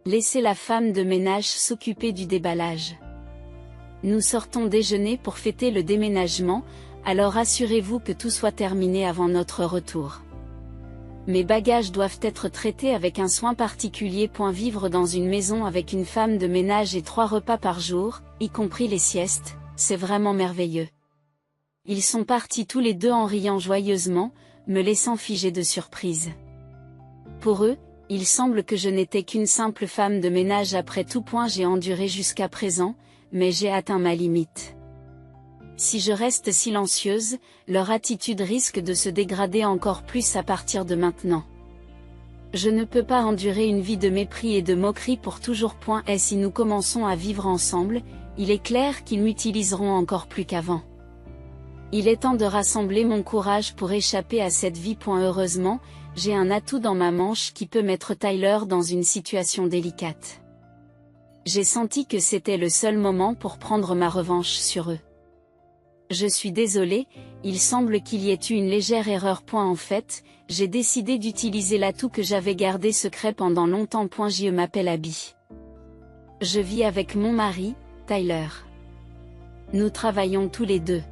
Laissez la femme de ménage s'occuper du déballage. Nous sortons déjeuner pour fêter le déménagement, alors assurez-vous que tout soit terminé avant notre retour. Mes bagages doivent être traités avec un soin particulier. Vivre dans une maison avec une femme de ménage et 3 repas par jour, y compris les siestes, c'est vraiment merveilleux. Ils sont partis tous les deux en riant joyeusement, me laissant figée de surprise. Pour eux, il semble que je n'étais qu'une simple femme de ménage après tout. J'ai enduré jusqu'à présent, mais j'ai atteint ma limite. Si je reste silencieuse, leur attitude risque de se dégrader encore plus à partir de maintenant. Je ne peux pas endurer une vie de mépris et de moquerie pour toujours. Et si nous commençons à vivre ensemble, il est clair qu'ils m'utiliseront encore plus qu'avant. Il est temps de rassembler mon courage pour échapper à cette vie. Heureusement, j'ai un atout dans ma manche qui peut mettre Tyler dans une situation délicate. J'ai senti que c'était le seul moment pour prendre ma revanche sur eux. Je suis désolée, il semble qu'il y ait eu une légère erreur. En fait, j'ai décidé d'utiliser l'atout que j'avais gardé secret pendant longtemps. Je m'appelle Abby. Je vis avec mon mari, Tyler. Nous travaillons tous les deux.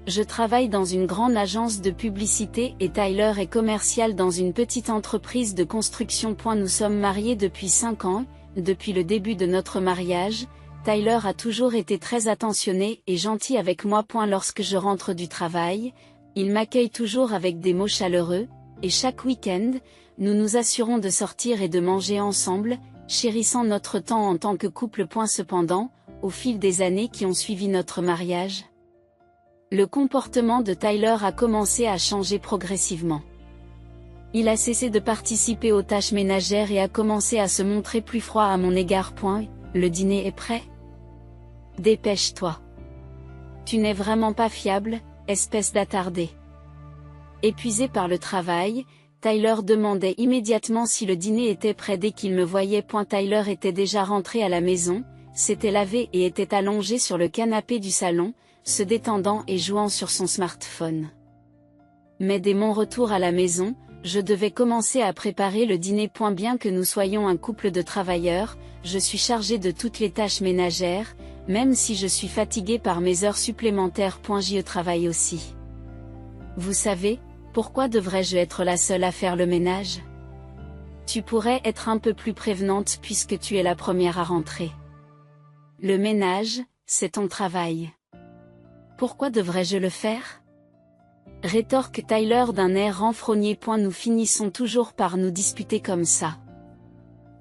Je travaille dans une grande agence de publicité et Tyler est commercial dans une petite entreprise de construction. Nous sommes mariés depuis 5 ans, depuis le début de notre mariage. Tyler a toujours été très attentionné et gentil avec moi. Lorsque je rentre du travail, il m'accueille toujours avec des mots chaleureux, et chaque week-end, nous nous assurons de sortir et de manger ensemble, chérissant notre temps en tant que couple. Cependant, au fil des années qui ont suivi notre mariage, le comportement de Tyler a commencé à changer progressivement. Il a cessé de participer aux tâches ménagères et a commencé à se montrer plus froid à mon égard. Le dîner est prêt? Dépêche-toi. Tu n'es vraiment pas fiable, espèce d'attardé. Épuisé par le travail, Tyler demandait immédiatement si le dîner était prêt dès qu'il me voyait. Tyler était déjà rentré à la maison, s'était lavé et était allongé sur le canapé du salon, se détendant et jouant sur son smartphone. Mais dès mon retour à la maison, je devais commencer à préparer le dîner. Bien que nous soyons un couple de travailleurs, je suis chargée de toutes les tâches ménagères, même si je suis fatiguée par mes heures supplémentaires. J'y travaille aussi. Vous savez, pourquoi devrais-je être la seule à faire le ménage? Tu pourrais être un peu plus prévenante puisque tu es la première à rentrer. Le ménage, c'est ton travail. Pourquoi devrais-je le faire? Rétorque Tyler d'un air renfrogné. Nous finissons toujours par nous disputer comme ça.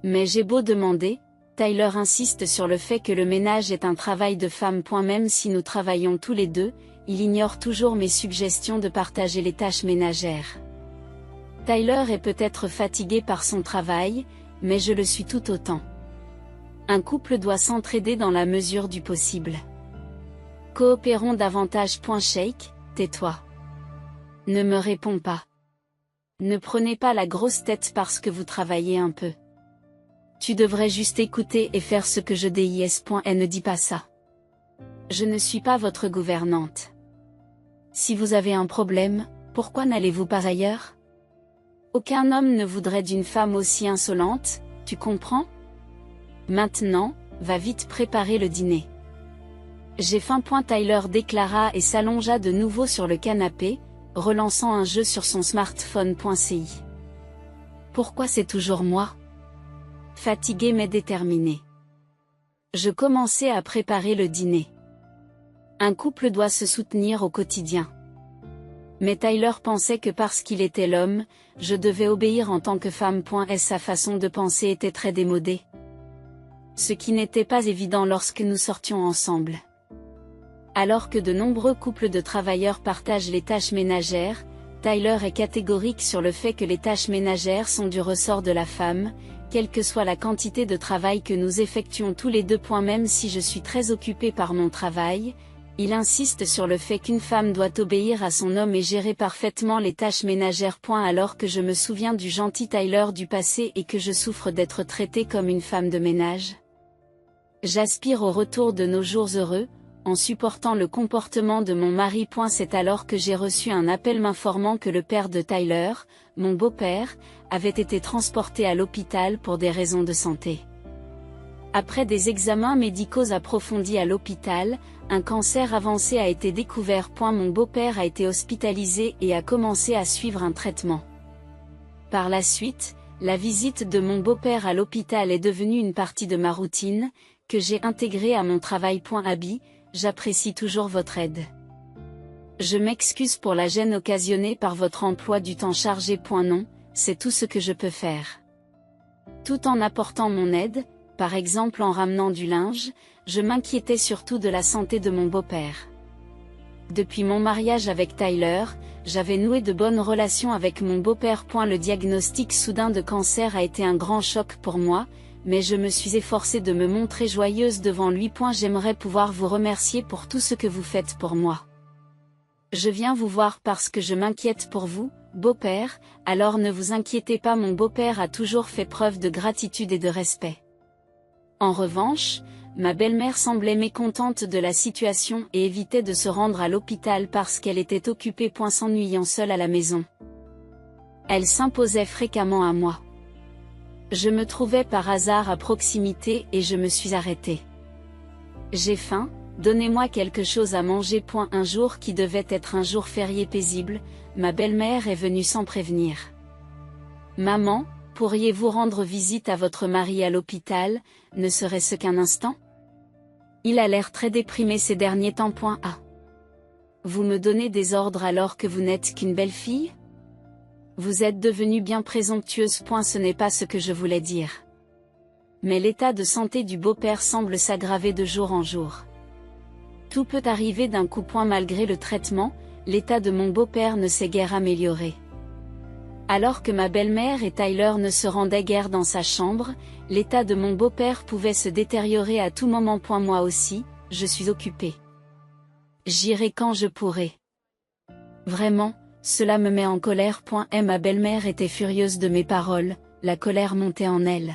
Mais j'ai beau demander, Tyler insiste sur le fait que le ménage est un travail de femme. Même si nous travaillons tous les deux, il ignore toujours mes suggestions de partager les tâches ménagères. Tyler est peut-être fatigué par son travail, mais je le suis tout autant. Un couple doit s'entraider dans la mesure du possible. Coopérons davantage. Shake, tais-toi. Ne me réponds pas. Ne prenez pas la grosse tête parce que vous travaillez un peu. Tu devrais juste écouter et faire ce que je dis. Et ne dis pas ça. Je ne suis pas votre gouvernante. Si vous avez un problème, pourquoi n'allez-vous pas ailleurs? Aucun homme ne voudrait d'une femme aussi insolente, tu comprends? Maintenant, va vite préparer le dîner. J'ai faim. Tyler déclara et s'allongea de nouveau sur le canapé, relançant un jeu sur son smartphone. Pourquoi c'est toujours moi? Fatigué mais déterminé. Je commençais à préparer le dîner. Un couple doit se soutenir au quotidien. Mais Tyler pensait que parce qu'il était l'homme, je devais obéir en tant que femme. Sa façon de penser était très démodée. Ce qui n'était pas évident lorsque nous sortions ensemble. Alors que de nombreux couples de travailleurs partagent les tâches ménagères, Tyler est catégorique sur le fait que les tâches ménagères sont du ressort de la femme, quelle que soit la quantité de travail que nous effectuons tous les deux. Même si je suis très occupée par mon travail, il insiste sur le fait qu'une femme doit obéir à son homme et gérer parfaitement les tâches ménagères. Alors que je me souviens du gentil Tyler du passé et que je souffre d'être traitée comme une femme de ménage. J'aspire au retour de nos jours heureux, en supportant le comportement de mon mari. C'est alors que j'ai reçu un appel m'informant que le père de Tyler, mon beau-père, avait été transporté à l'hôpital pour des raisons de santé. Après des examens médicaux approfondis à l'hôpital, un cancer avancé a été découvert. Mon beau-père a été hospitalisé et a commencé à suivre un traitement. Par la suite, la visite de mon beau-père à l'hôpital est devenue une partie de ma routine, que j'ai intégrée à mon travail. Abby, j'apprécie toujours votre aide. Je m'excuse pour la gêne occasionnée par votre emploi du temps chargé. Non, c'est tout ce que je peux faire. Tout en apportant mon aide, par exemple en ramenant du linge, je m'inquiétais surtout de la santé de mon beau-père. Depuis mon mariage avec Tyler, j'avais noué de bonnes relations avec mon beau-père. Le diagnostic soudain de cancer a été un grand choc pour moi, mais je me suis efforcée de me montrer joyeuse devant lui. J'aimerais pouvoir vous remercier pour tout ce que vous faites pour moi. Je viens vous voir parce que je m'inquiète pour vous, beau-père, alors ne vous inquiétez pas. Mon beau-père a toujours fait preuve de gratitude et de respect. En revanche, ma belle-mère semblait mécontente de la situation et évitait de se rendre à l'hôpital parce qu'elle était occupée. S'ennuyant seule à la maison. Elle s'imposait fréquemment à moi. Je me trouvais par hasard à proximité et je me suis arrêtée. J'ai faim, donnez-moi quelque chose à manger. Un jour qui devait être un jour férié paisible, ma belle-mère est venue sans prévenir. Maman, pourriez-vous rendre visite à votre mari à l'hôpital, ne serait-ce qu'un instant? Il a l'air très déprimé ces derniers temps. Vous me donnez des ordres alors que vous n'êtes qu'une belle fille? Vous êtes devenue bien présomptueuse. Ce n'est pas ce que je voulais dire. Mais l'état de santé du beau-père semble s'aggraver de jour en jour. Tout peut arriver d'un coup. Malgré le traitement, l'état de mon beau-père ne s'est guère amélioré. Alors que ma belle-mère et Tyler ne se rendaient guère dans sa chambre, l'état de mon beau-père pouvait se détériorer à tout moment. Moi aussi, je suis occupée. J'irai quand je pourrai. Vraiment, cela me met en colère. Ma belle-mère était furieuse de mes paroles, la colère montait en elle.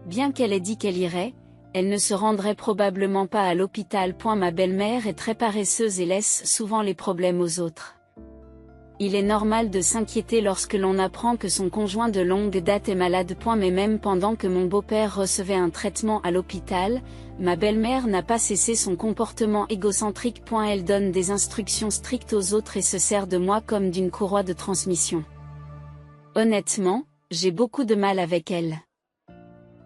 Bien qu'elle ait dit qu'elle irait, elle ne se rendrait probablement pas à l'hôpital. Ma belle-mère est très paresseuse et laisse souvent les problèmes aux autres. Il est normal de s'inquiéter lorsque l'on apprend que son conjoint de longue date est malade. Mais même pendant que mon beau-père recevait un traitement à l'hôpital, ma belle-mère n'a pas cessé son comportement égocentrique. Elle donne des instructions strictes aux autres et se sert de moi comme d'une courroie de transmission. Honnêtement, j'ai beaucoup de mal avec elle.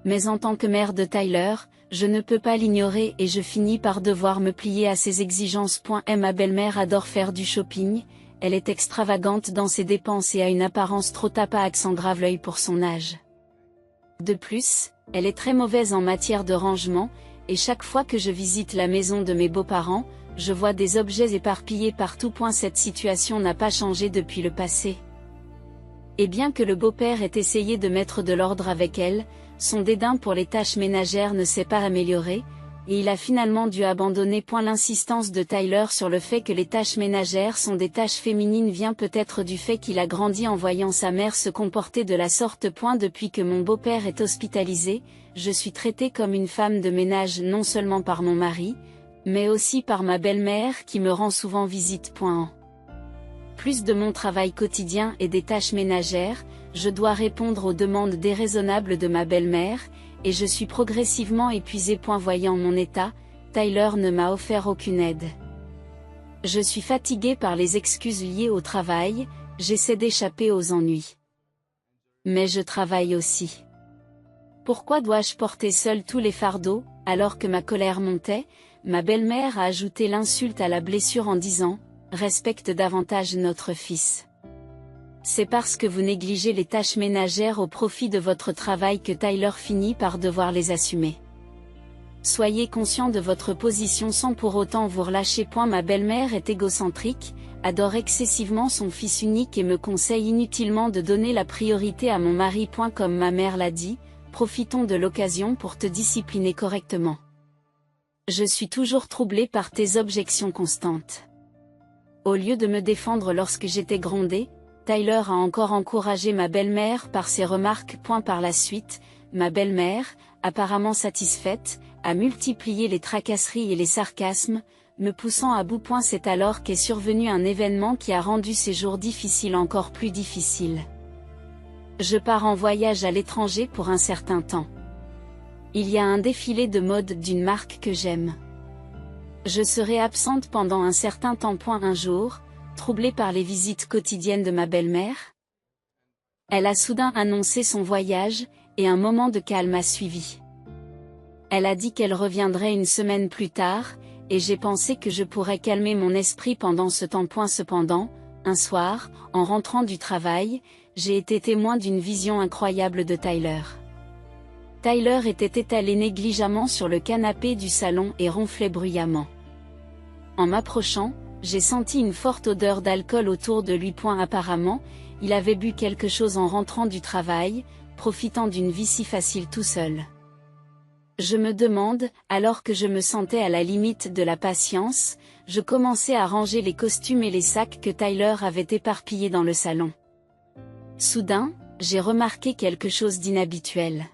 Mais en tant que mère de Tyler, je ne peux pas l'ignorer et je finis par devoir me plier à ses exigences. Ma belle-mère adore faire du shopping. Elle est extravagante dans ses dépenses et a une apparence trop tapaque sans grave l'œil pour son âge. De plus, elle est très mauvaise en matière de rangement, et chaque fois que je visite la maison de mes beaux-parents, je vois des objets éparpillés partout. Cette situation n'a pas changé depuis le passé. Et bien que le beau-père ait essayé de mettre de l'ordre avec elle, son dédain pour les tâches ménagères ne s'est pas amélioré, et il a finalement dû abandonner. L'insistance de Tyler sur le fait que les tâches ménagères sont des tâches féminines vient peut-être du fait qu'il a grandi en voyant sa mère se comporter de la sorte. Depuis que mon beau-père est hospitalisé, je suis traitée comme une femme de ménage non seulement par mon mari, mais aussi par ma belle-mère qui me rend souvent visite. En plus de mon travail quotidien et des tâches ménagères, je dois répondre aux demandes déraisonnables de ma belle-mère, et je suis progressivement épuisée. Voyant mon état, Tyler ne m'a offert aucune aide. Je suis fatiguée par les excuses liées au travail, j'essaie d'échapper aux ennuis. Mais je travaille aussi. Pourquoi dois-je porter seule tous les fardeaux, alors que ma colère montait? Ma belle-mère a ajouté l'insulte à la blessure en disant « Respecte davantage notre fils ». C'est parce que vous négligez les tâches ménagères au profit de votre travail que Tyler finit par devoir les assumer. Soyez conscient de votre position sans pour autant vous relâcher. Ma belle-mère est égocentrique, adore excessivement son fils unique et me conseille inutilement de donner la priorité à mon mari. Comme ma mère l'a dit, profitons de l'occasion pour te discipliner correctement. Je suis toujours troublée par tes objections constantes. Au lieu de me défendre lorsque j'étais grondée, Tyler a encore encouragé ma belle-mère par ses remarques. Par la suite, ma belle-mère, apparemment satisfaite, à multiplier les tracasseries et les sarcasmes, me poussant à bout. C'est alors qu'est survenu un événement qui a rendu ces jours difficiles encore plus difficiles. Je pars en voyage à l'étranger pour un certain temps. Il y a un défilé de mode d'une marque que j'aime. Je serai absente pendant un certain temps. Un jour, troublée par les visites quotidiennes de ma belle-mère, elle a soudain annoncé son voyage, et un moment de calme a suivi. Elle a dit qu'elle reviendrait une semaine plus tard, et j'ai pensé que je pourrais calmer mon esprit pendant ce temps. Cependant, un soir, en rentrant du travail, j'ai été témoin d'une vision incroyable de Tyler. Tyler était étalé négligemment sur le canapé du salon et ronflait bruyamment. En m'approchant, j'ai senti une forte odeur d'alcool autour de lui. Apparemment, il avait bu quelque chose en rentrant du travail, profitant d'une vie si facile tout seul. Je me demande, alors que je me sentais à la limite de la patience, je commençais à ranger les costumes et les sacs que Tyler avait éparpillés dans le salon. Soudain, j'ai remarqué quelque chose d'inhabituel.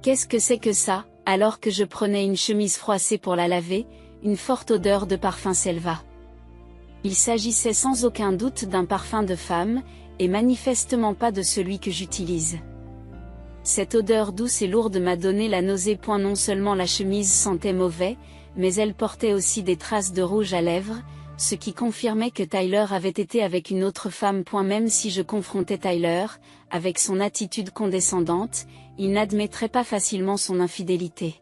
Qu'est-ce que c'est que ça? Alors que je prenais une chemise froissée pour la laver, une forte odeur de parfum s'éleva. Il s'agissait sans aucun doute d'un parfum de femme, et manifestement pas de celui que j'utilise. Cette odeur douce et lourde m'a donné la nausée. Non seulement la chemise sentait mauvais, mais elle portait aussi des traces de rouge à lèvres, ce qui confirmait que Tyler avait été avec une autre femme. Même si je confrontais Tyler, avec son attitude condescendante, il n'admettrait pas facilement son infidélité.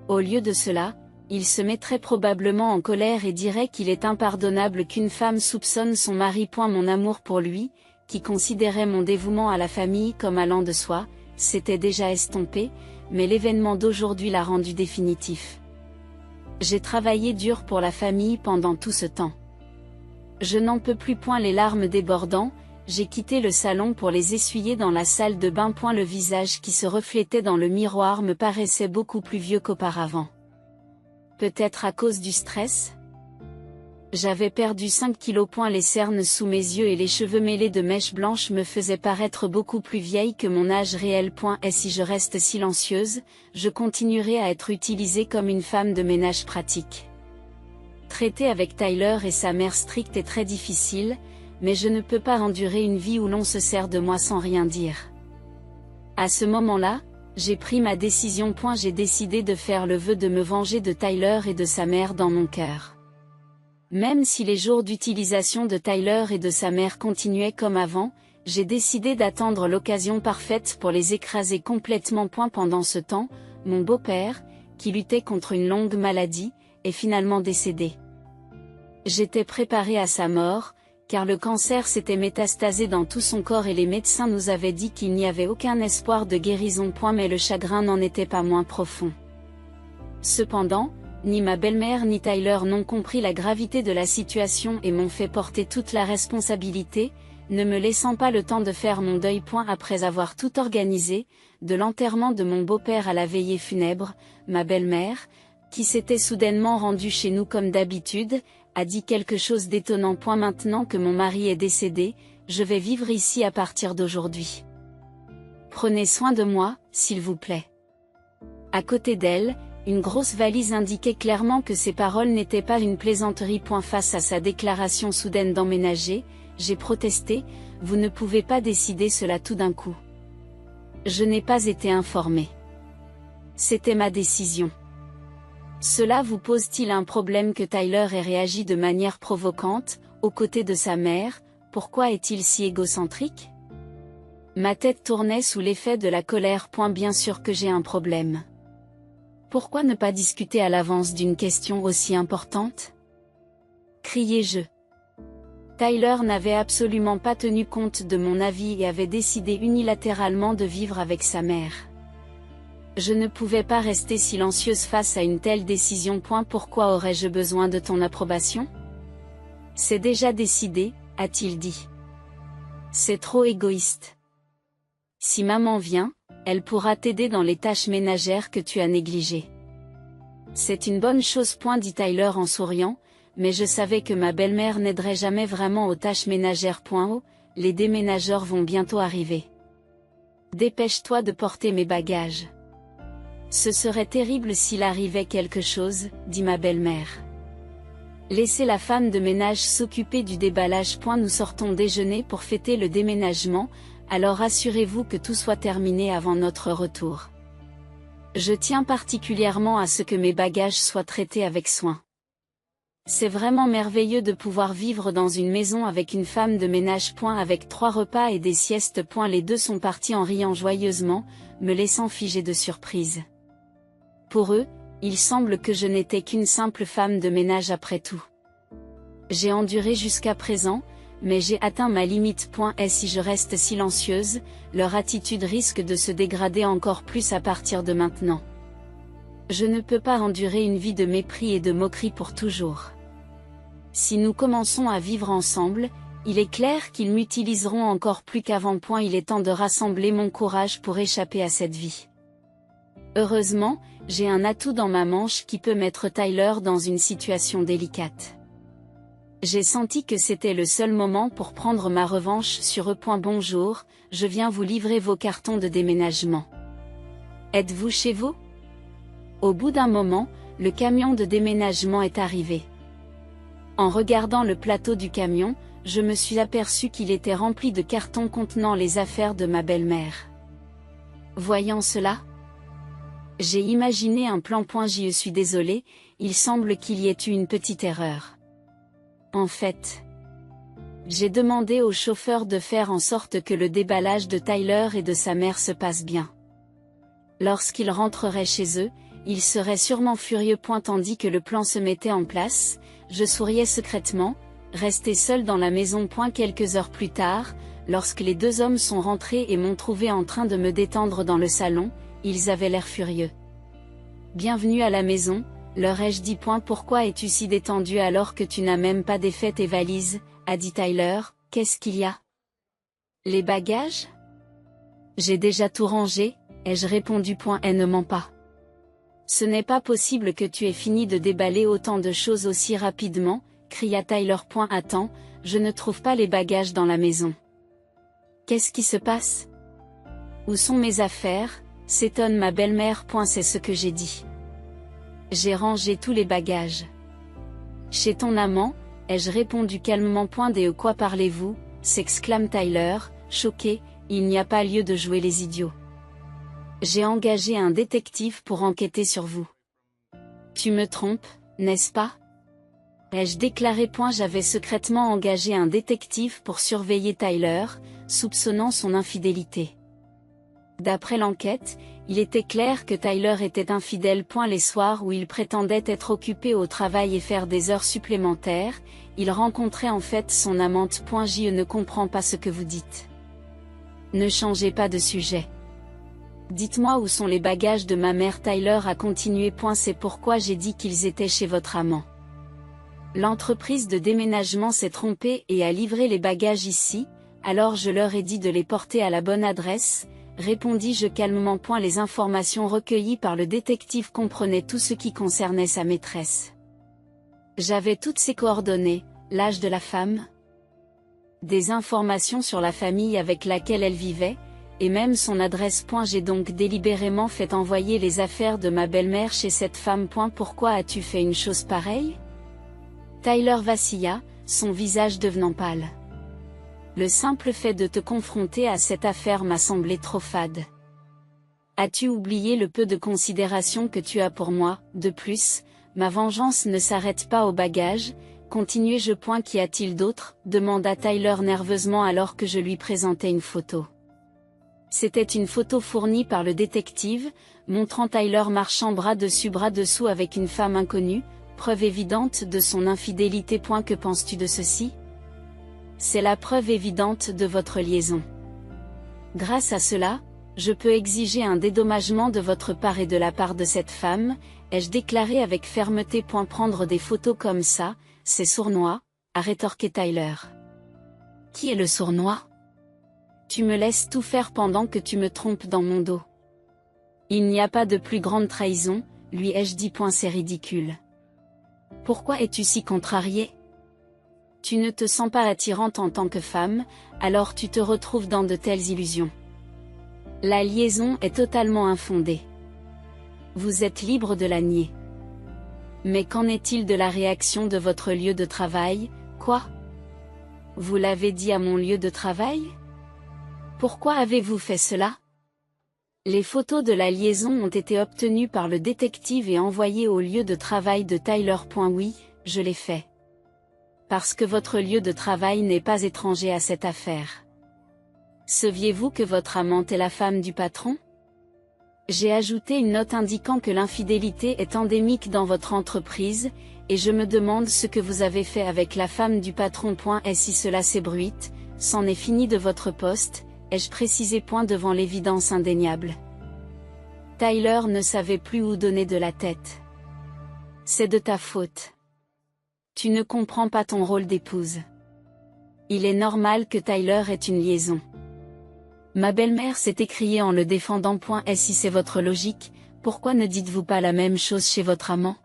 Au lieu de cela, il se mettrait probablement en colère et dirait qu'il est impardonnable qu'une femme soupçonne son mari. Mon amour pour lui, qui considérait mon dévouement à la famille comme allant de soi, s'était déjà estompé, mais l'événement d'aujourd'hui l'a rendu définitif. J'ai travaillé dur pour la famille pendant tout ce temps. Je n'en peux plus. Les larmes débordant, j'ai quitté le salon pour les essuyer dans la salle de bain. Le visage qui se reflétait dans le miroir me paraissait beaucoup plus vieux qu'auparavant. Peut-être à cause du stress? J'avais perdu 5 kilos. Les cernes sous mes yeux et les cheveux mêlés de mèches blanches me faisaient paraître beaucoup plus vieille que mon âge réel. Et si je reste silencieuse, je continuerai à être utilisée comme une femme de ménage pratique. Traiter avec Tyler et sa mère stricte est très difficile, mais je ne peux pas endurer une vie où l'on se sert de moi sans rien dire. À ce moment-là, j'ai pris ma décision. J'ai décidé de faire le vœu de me venger de Tyler et de sa mère dans mon cœur. Même si les jours d'utilisation de Tyler et de sa mère continuaient comme avant, j'ai décidé d'attendre l'occasion parfaite pour les écraser complètement. Pendant ce temps, mon beau-père, qui luttait contre une longue maladie, est finalement décédé. J'étais préparée à sa mort, car le cancer s'était métastasé dans tout son corps et les médecins nous avaient dit qu'il n'y avait aucun espoir de guérison. Mais le chagrin n'en était pas moins profond. Cependant, ni ma belle-mère ni Tyler n'ont compris la gravité de la situation et m'ont fait porter toute la responsabilité, ne me laissant pas le temps de faire mon deuil. Après avoir tout organisé, de l'enterrement de mon beau-père à la veillée funèbre, ma belle-mère, qui s'était soudainement rendue chez nous comme d'habitude, a dit quelque chose d'étonnant. Maintenant que mon mari est décédé, je vais vivre ici à partir d'aujourd'hui. Prenez soin de moi, s'il vous plaît. À côté d'elle, une grosse valise indiquait clairement que ces paroles n'étaient pas une plaisanterie. Face à sa déclaration soudaine d'emménager, j'ai protesté, vous ne pouvez pas décider cela tout d'un coup. Je n'ai pas été informée. C'était ma décision. Cela vous pose-t-il un problème que Tyler ait réagi de manière provocante, aux côtés de sa mère? Pourquoi est-il si égocentrique? Ma tête tournait sous l'effet de la colère. Bien sûr que j'ai un problème. Pourquoi ne pas discuter à l'avance d'une question aussi importante? Criai-je. Tyler n'avait absolument pas tenu compte de mon avis et avait décidé unilatéralement de vivre avec sa mère. Je ne pouvais pas rester silencieuse face à une telle décision. Pourquoi aurais-je besoin de ton approbation? C'est déjà décidé, a-t-il dit. C'est trop égoïste. Si maman vient, elle pourra t'aider dans les tâches ménagères que tu as négligées. C'est une bonne chose. Dit Tyler en souriant, mais je savais que ma belle-mère n'aiderait jamais vraiment aux tâches ménagères. Les déménageurs vont bientôt arriver. Dépêche-toi de porter mes bagages. Ce serait terrible s'il arrivait quelque chose, dit ma belle-mère. Laissez la femme de ménage s'occuper du déballage. Nous sortons déjeuner pour fêter le déménagement, alors assurez-vous que tout soit terminé avant notre retour. Je tiens particulièrement à ce que mes bagages soient traités avec soin. C'est vraiment merveilleux de pouvoir vivre dans une maison avec une femme de ménage. Avec 3 repas et des siestes. Les deux sont partis en riant joyeusement, me laissant figée de surprise. Pour eux, il semble que je n'étais qu'une simple femme de ménage après tout. J'ai enduré jusqu'à présent, mais j'ai atteint ma limite. Et si je reste silencieuse, leur attitude risque de se dégrader encore plus à partir de maintenant. Je ne peux pas endurer une vie de mépris et de moquerie pour toujours. Si nous commençons à vivre ensemble, il est clair qu'ils m'utiliseront encore plus qu'avant. Il est temps de rassembler mon courage pour échapper à cette vie. Heureusement, j'ai un atout dans ma manche qui peut mettre Tyler dans une situation délicate. J'ai senti que c'était le seul moment pour prendre ma revanche sur eux. Bonjour, je viens vous livrer vos cartons de déménagement. Êtes-vous chez vous? Au bout d'un moment, le camion de déménagement est arrivé. En regardant le plateau du camion, je me suis aperçu qu'il était rempli de cartons contenant les affaires de ma belle-mère. Voyant cela, j'ai imaginé un plan. Je suis désolée, il semble qu'il y ait eu une petite erreur. En fait, j'ai demandé au chauffeur de faire en sorte que le déballage de Tyler et de sa mère se passe bien. Lorsqu'ils rentreraient chez eux, ils seraient sûrement furieux. Tandis que le plan se mettait en place, je souriais secrètement, resté seul dans la maison. Quelques heures plus tard, lorsque les 2 hommes sont rentrés et m'ont trouvé en train de me détendre dans le salon, ils avaient l'air furieux. Bienvenue à la maison, leur ai-je dit. Pourquoi es-tu si détendu alors que tu n'as même pas défait tes valises, a dit Tyler. Qu'est-ce qu'il y a? Les bagages? J'ai déjà tout rangé, ai-je répondu. Elle ne ment pas. Ce n'est pas possible que tu aies fini de déballer autant de choses aussi rapidement, cria Tyler. Attends, je ne trouve pas les bagages dans la maison. Qu'est-ce qui se passe? Où sont mes affaires? S'étonne ma belle-mère. C'est ce que j'ai dit. J'ai rangé tous les bagages. Chez ton amant, ai-je répondu calmement. De quoi parlez-vous? S'exclame Tyler, choqué, il n'y a pas lieu de jouer les idiots. J'ai engagé un détective pour enquêter sur vous. Tu me trompes, n'est-ce pas? Ai-je déclaré. J'avais secrètement engagé un détective pour surveiller Tyler, soupçonnant son infidélité. D'après l'enquête, il était clair que Tyler était infidèle. Les soirs où il prétendait être occupé au travail et faire des heures supplémentaires, il rencontrait en fait son amante. Je ne comprends pas ce que vous dites. Ne changez pas de sujet. Dites-moi où sont les bagages de ma mère. Tyler a continué. C'est pourquoi j'ai dit qu'ils étaient chez votre amant. L'entreprise de déménagement s'est trompée et a livré les bagages ici, alors je leur ai dit de les porter à la bonne adresse, répondis-je calmement. Les informations recueillies par le détective comprenaient tout ce qui concernait sa maîtresse. J'avais toutes ses coordonnées, l'âge de la femme, des informations sur la famille avec laquelle elle vivait, et même son adresse. J'ai donc délibérément fait envoyer les affaires de ma belle-mère chez cette femme. Pourquoi as-tu fait une chose pareille? Tyler vacilla, son visage devenant pâle. Le simple fait de te confronter à cette affaire m'a semblé trop fade. As-tu oublié le peu de considération que tu as pour moi? De plus, ma vengeance ne s'arrête pas aux bagages, continuai-je. Qu'y a-t-il d'autre? Demanda Tyler nerveusement alors que je lui présentais une photo. C'était une photo fournie par le détective, montrant Tyler marchant bras dessus bras dessous avec une femme inconnue, preuve évidente de son infidélité. Que penses-tu de ceci? C'est la preuve évidente de votre liaison. Grâce à cela, je peux exiger un dédommagement de votre part et de la part de cette femme, ai-je déclaré avec fermeté. Prendre des photos comme ça, c'est sournois, a rétorqué Tyler. Qui est le sournois? Tu me laisses tout faire pendant que tu me trompes dans mon dos. Il n'y a pas de plus grande trahison, lui ai-je dit. C'est ridicule. Pourquoi es-tu si contrarié? Tu ne te sens pas attirante en tant que femme, alors tu te retrouves dans de telles illusions. La liaison est totalement infondée. Vous êtes libre de la nier. Mais qu'en est-il de la réaction de votre lieu de travail? Quoi? Vous l'avez dit à mon lieu de travail? Pourquoi avez-vous fait cela? Les photos de la liaison ont été obtenues par le détective et envoyées au lieu de travail de Tyler. Oui, je l'ai fait. Parce que votre lieu de travail n'est pas étranger à cette affaire. Saviez-vous que votre amante est la femme du patron? J'ai ajouté une note indiquant que l'infidélité est endémique dans votre entreprise, et je me demande ce que vous avez fait avec la femme du patron. Et si cela s'ébruite, c'en est fini de votre poste, ai-je précisé. Devant l'évidence indéniable. Tyler ne savait plus où donner de la tête. C'est de ta faute. Tu ne comprends pas ton rôle d'épouse. Il est normal que Tyler ait une liaison. Ma belle-mère s'est écriée en le défendant. Et si c'est votre logique, pourquoi ne dites-vous pas la même chose chez votre amant?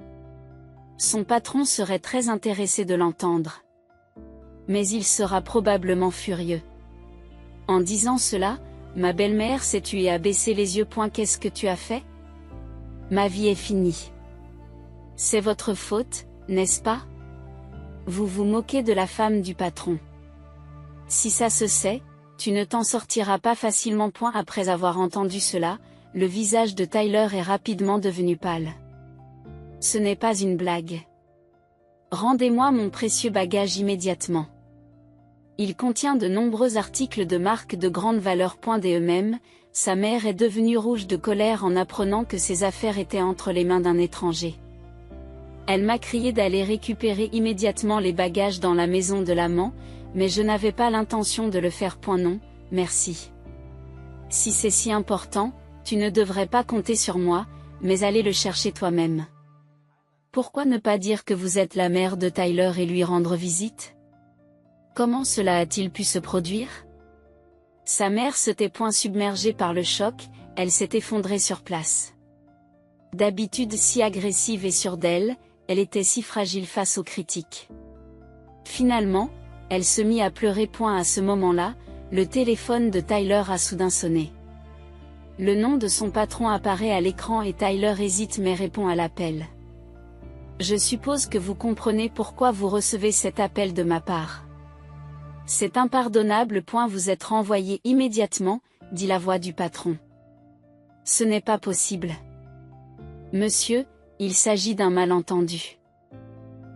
Son patron serait très intéressé de l'entendre. Mais il sera probablement furieux. En disant cela, ma belle-mère s'est tue et a baissé les yeux. Qu'est-ce que tu as fait? Ma vie est finie. C'est votre faute, n'est-ce pas? Vous vous moquez de la femme du patron. Si ça se sait, tu ne t'en sortiras pas facilement. Après avoir entendu cela, le visage de Tyler est rapidement devenu pâle. Ce n'est pas une blague. Rendez-moi mon précieux bagage immédiatement. Il contient de nombreux articles de marque de grande valeur. D'eux-mêmes, sa mère est devenue rouge de colère en apprenant que ses affaires étaient entre les mains d'un étranger. Elle m'a crié d'aller récupérer immédiatement les bagages dans la maison de l'amant, mais je n'avais pas l'intention de le faire. Non, merci. Si c'est si important, tu ne devrais pas compter sur moi, mais aller le chercher toi-même. Pourquoi ne pas dire que vous êtes la mère de Tyler et lui rendre visite? Comment cela a-t-il pu se produire? Sa mère s'était submergée par le choc, elle s'est effondrée sur place. D'habitude si agressive et sûre d'elle, elle était si fragile face aux critiques. Finalement, elle se mit à pleurer. À ce moment-là, le téléphone de Tyler a soudain sonné. Le nom de son patron apparaît à l'écran et Tyler hésite mais répond à l'appel. Je suppose que vous comprenez pourquoi vous recevez cet appel de ma part. C'est impardonnable. Vous êtes renvoyé immédiatement, dit la voix du patron. Ce n'est pas possible. Monsieur, il s'agit d'un malentendu.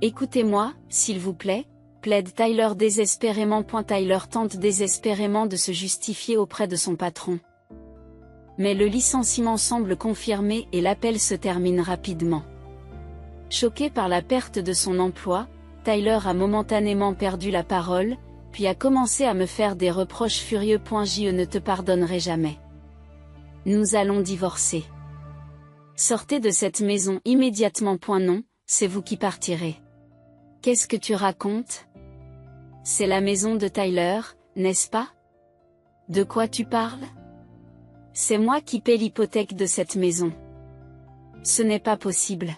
Écoutez-moi, s'il vous plaît, plaide Tyler désespérément. Tyler tente désespérément de se justifier auprès de son patron. Mais le licenciement semble confirmé et l'appel se termine rapidement. Choqué par la perte de son emploi, Tyler a momentanément perdu la parole, puis a commencé à me faire des reproches furieux. Je ne te pardonnerai jamais. Nous allons divorcer. Sortez de cette maison immédiatement. Non, c'est vous qui partirez. Qu'est-ce que tu racontes? C'est la maison de Tyler, n'est-ce pas? De quoi tu parles? C'est moi qui paie l'hypothèque de cette maison. Ce n'est pas possible.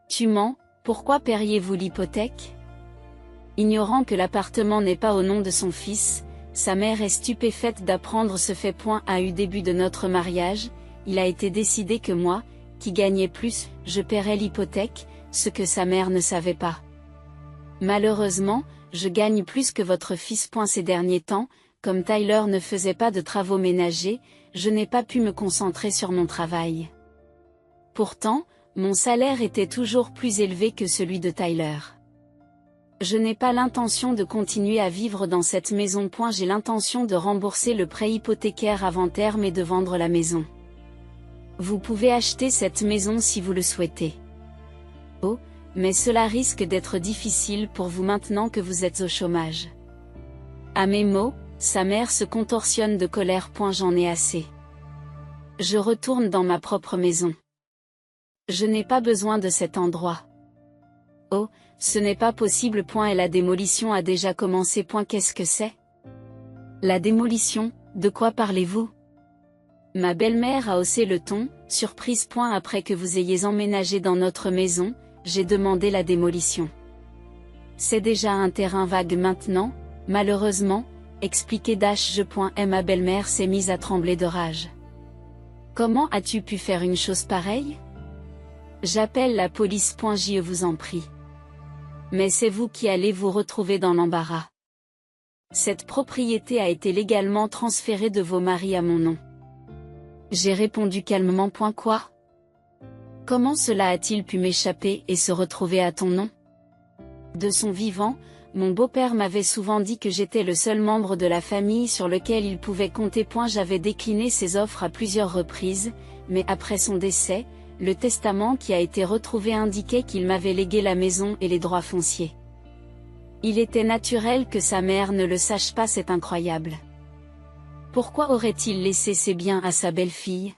Tu mens, pourquoi paieriez-vous l'hypothèque? Ignorant que l'appartement n'est pas au nom de son fils, sa mère est stupéfaite d'apprendre ce fait. A eu début de notre mariage, il a été décidé que moi, qui gagnais plus, je paierais l'hypothèque, ce que sa mère ne savait pas. Malheureusement, je gagne plus que votre fils. Ces derniers temps, comme Tyler ne faisait pas de travaux ménagers, je n'ai pas pu me concentrer sur mon travail. Pourtant, mon salaire était toujours plus élevé que celui de Tyler. Je n'ai pas l'intention de continuer à vivre dans cette maison. J'ai l'intention de rembourser le prêt hypothécaire avant terme et de vendre la maison. Vous pouvez acheter cette maison si vous le souhaitez. Oh, mais cela risque d'être difficile pour vous maintenant que vous êtes au chômage. À mes mots, sa mère se contorsionne de colère. J'en ai assez. Je retourne dans ma propre maison. Je n'ai pas besoin de cet endroit. Oh, ce n'est pas possible. Et la démolition a déjà commencé. Qu'est-ce que c'est? La démolition, de quoi parlez-vous? Ma belle-mère a haussé le ton, surprise. Après que vous ayez emménagé dans notre maison, j'ai demandé la démolition. C'est déjà un terrain vague maintenant, malheureusement, expliquait Dash. Ma belle-mère s'est mise à trembler de rage. Comment as-tu pu faire une chose pareille? J'appelle la police. Je vous en prie. Mais c'est vous qui allez vous retrouver dans l'embarras. Cette propriété a été légalement transférée de vos maris à mon nom. J'ai répondu calmement. Quoi? Comment cela a-t-il pu m'échapper et se retrouver à ton nom? De son vivant, mon beau-père m'avait souvent dit que j'étais le seul membre de la famille sur lequel il pouvait compter. J'avais décliné ses offres à plusieurs reprises, mais après son décès, le testament qui a été retrouvé indiquait qu'il m'avait légué la maison et les droits fonciers. Il était naturel que sa mère ne le sache pas. C'est incroyable. Pourquoi aurait-il laissé ses biens à sa belle-fille?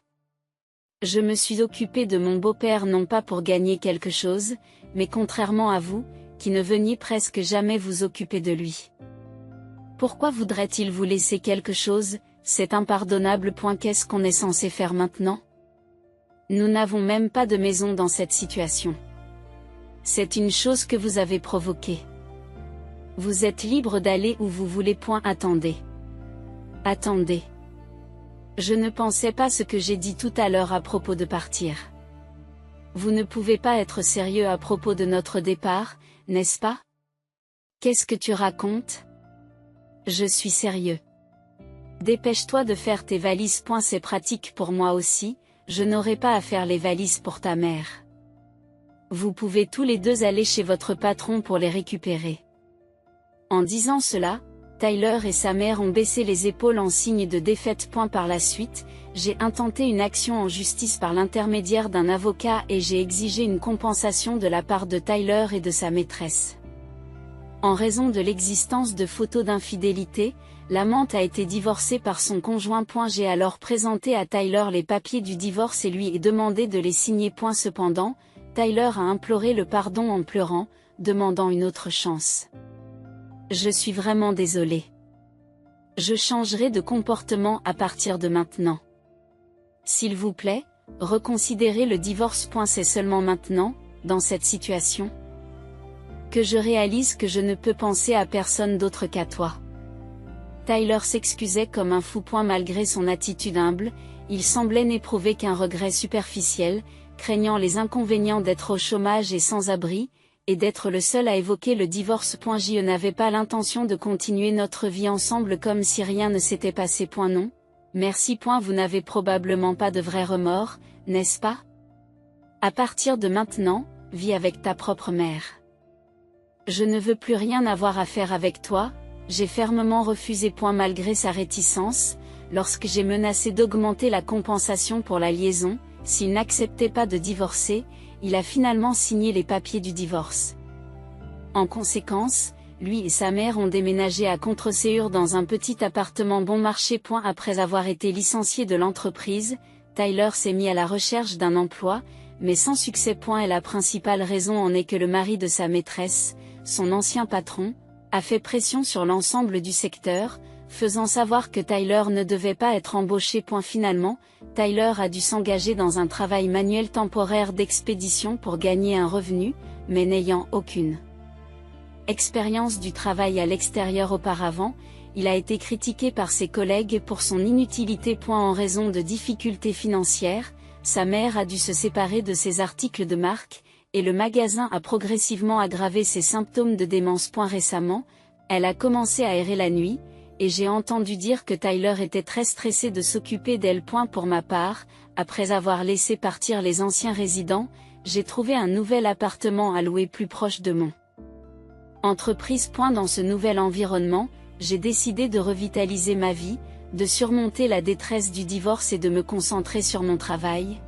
Je me suis occupée de mon beau-père non pas pour gagner quelque chose, mais contrairement à vous, qui ne veniez presque jamais vous occuper de lui. Pourquoi voudrait-il vous laisser quelque chose? C'est impardonnable. Qu'est-ce qu'on est censé faire maintenant? Nous n'avons même pas de maison dans cette situation. C'est une chose que vous avez provoquée. Vous êtes libre d'aller où vous voulez. Attendez. Attendez. Je ne pensais pas ce que j'ai dit tout à l'heure à propos de partir. Vous ne pouvez pas être sérieux à propos de notre départ, n'est-ce pas? Qu'est-ce que tu racontes? Je suis sérieux. Dépêche-toi de faire tes valises. C'est pratique pour moi aussi, je n'aurai pas à faire les valises pour ta mère. Vous pouvez tous les deux aller chez votre patron pour les récupérer. En disant cela, Tyler et sa mère ont baissé les épaules en signe de défaite. Par la suite, j'ai intenté une action en justice par l'intermédiaire d'un avocat et j'ai exigé une compensation de la part de Tyler et de sa maîtresse. En raison de l'existence de photos d'infidélité, l'amante a été divorcée par son conjoint. J'ai alors présenté à Tyler les papiers du divorce et lui ai demandé de les signer. Cependant, Tyler a imploré le pardon en pleurant, demandant une autre chance. Je suis vraiment désolé. Je changerai de comportement à partir de maintenant. S'il vous plaît, reconsidérez le divorce. C'est seulement maintenant, dans cette situation, que je réalise que je ne peux penser à personne d'autre qu'à toi. Tyler s'excusait comme un fou. Malgré son attitude humble, il semblait n'éprouver qu'un regret superficiel, craignant les inconvénients d'être au chômage et sans abri, et d'être le seul à évoquer le divorce. Je n'avais pas l'intention de continuer notre vie ensemble comme si rien ne s'était passé. Non. Merci. Vous n'avez probablement pas de vrais remords, n'est-ce pas? À partir de maintenant, vis avec ta propre mère. Je ne veux plus rien avoir à faire avec toi, j'ai fermement refusé. Malgré sa réticence, lorsque j'ai menacé d'augmenter la compensation pour la liaison, s'il n'acceptait pas de divorcer, il a finalement signé les papiers du divorce. En conséquence, lui et sa mère ont déménagé à Contreseur dans un petit appartement bon marché. Après avoir été licencié de l'entreprise, Tyler s'est mis à la recherche d'un emploi, mais sans succès. Et la principale raison en est que le mari de sa maîtresse, son ancien patron, a fait pression sur l'ensemble du secteur, faisant savoir que Tyler ne devait pas être embauché. Finalement, Tyler a dû s'engager dans un travail manuel temporaire d'expédition pour gagner un revenu, mais n'ayant aucune expérience du travail à l'extérieur auparavant, il a été critiqué par ses collègues pour son inutilité. En raison de difficultés financières, sa mère a dû se séparer de ses articles de marque, et le magasin a progressivement aggravé ses symptômes de démence. Récemment, elle a commencé à errer la nuit, et j'ai entendu dire que Tyler était très stressé de s'occuper d'elle. Pour ma part, après avoir laissé partir les anciens résidents, j'ai trouvé un nouvel appartement à louer plus proche de mon entreprise. Dans ce nouvel environnement, j'ai décidé de revitaliser ma vie, de surmonter la détresse du divorce et de me concentrer sur mon travail,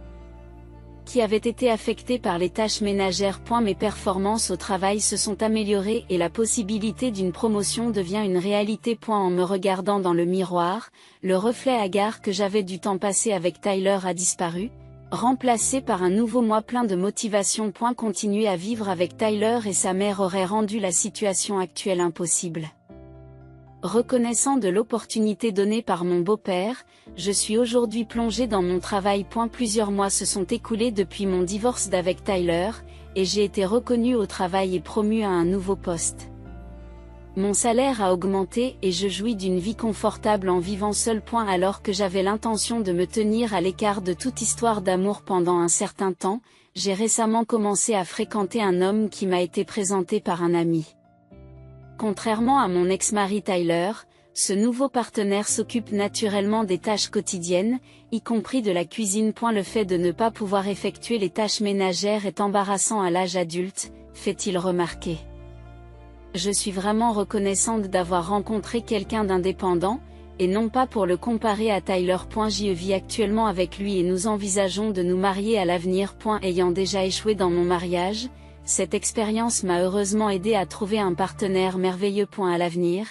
qui avait été affecté par les tâches ménagères. Mes performances au travail se sont améliorées et la possibilité d'une promotion devient une réalité. En me regardant dans le miroir, le reflet hagard que j'avais du temps passé avec Tyler a disparu, remplacé par un nouveau moi plein de motivation. Continuer à vivre avec Tyler et sa mère aurait rendu la situation actuelle impossible. Reconnaissant de l'opportunité donnée par mon beau-père, je suis aujourd'hui plongé dans mon travail. Plusieurs mois se sont écoulés depuis mon divorce d'avec Tyler, et j'ai été reconnu au travail et promu à un nouveau poste. Mon salaire a augmenté et je jouis d'une vie confortable en vivant seul. Alors que j'avais l'intention de me tenir à l'écart de toute histoire d'amour pendant un certain temps, j'ai récemment commencé à fréquenter un homme qui m'a été présenté par un ami. Contrairement à mon ex-mari Tyler, ce nouveau partenaire s'occupe naturellement des tâches quotidiennes, y compris de la cuisine. Le fait de ne pas pouvoir effectuer les tâches ménagères est embarrassant à l'âge adulte, fait-il remarquer. Je suis vraiment reconnaissante d'avoir rencontré quelqu'un d'indépendant, et non pas pour le comparer à Tyler. Je vis actuellement avec lui et nous envisageons de nous marier à l'avenir. Ayant déjà échoué dans mon mariage, cette expérience m'a heureusement aidé à trouver un partenaire merveilleux. À l'avenir,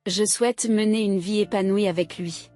je souhaite mener une vie épanouie avec lui.